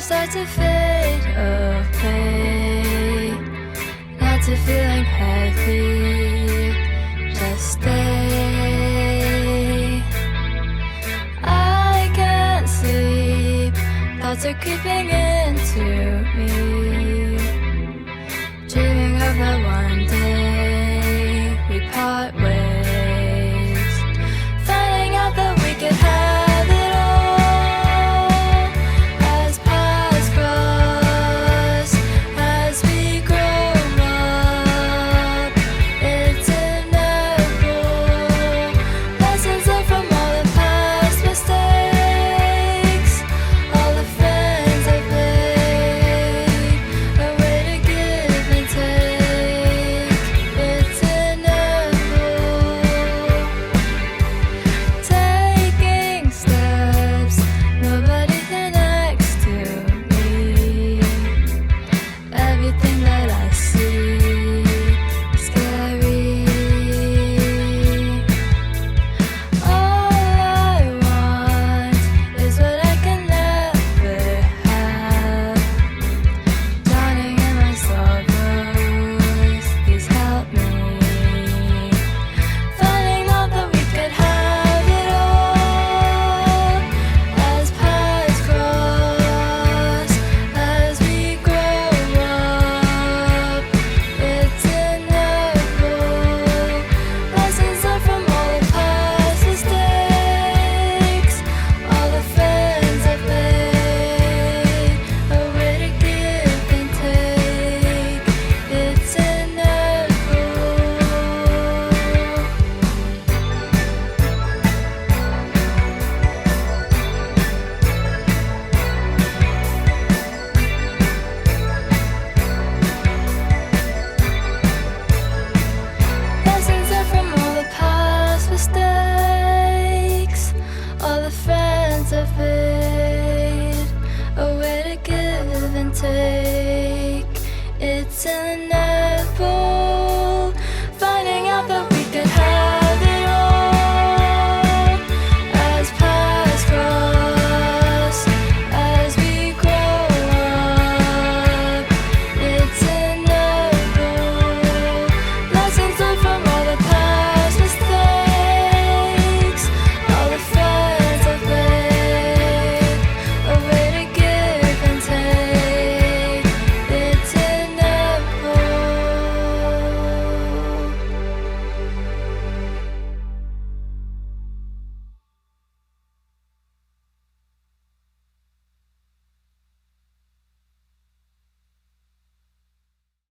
start to fade away, not to feeling heavy, just stay. I can't sleep, thoughts are creeping into me, dreaming of that one day we part ways, finding out that we could have it all as paths cross, as we grow up. It's inevitable, lessons learned from all the past mistakes, all the friends I've made, a way to give and take. It's inevitable, taking steps, nobody connects to me. Everything that I see is scary. All I want is what I can never have. Drowning in my sorrows, please help me. Finding out that we could have it all as paths cross, as we grow up. It's inevitable, lessons learned from all the past mistakes, all the friends I've made, a way to give and take. It's inevitable. Lessons learned from all the past mistakes, all the friends I've made, a way to give and take. It's inevitable.